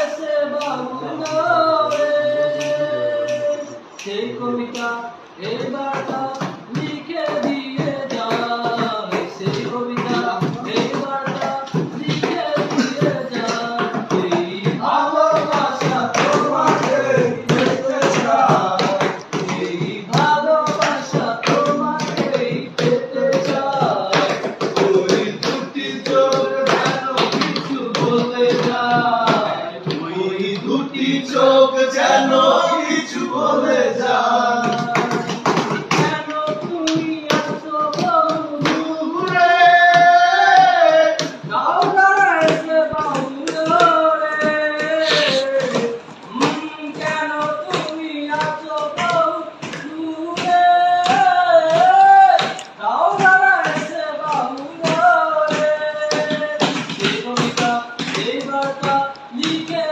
এসে বাউল রে সেই কবিতা এবারটা লিখে দিয়ে যায় সেই কবিতা এবারটা লিখে দিয়ে যায় এই ভালোবাসা তোমাকে পেতে চায় এই ভালোবাসা তোমাকে পেতে চায় ওই দুটি চোখ যেন কিছু বলে যায় ওই দুটি চোখ যেন কিছু বলে যায় কেন তুমি এত দূরে কাউরা এসে বাউল রে কেন তুমি এত দূরে কাউরা এসে বাউল রে এই কবিতা এই বার্তা লিখে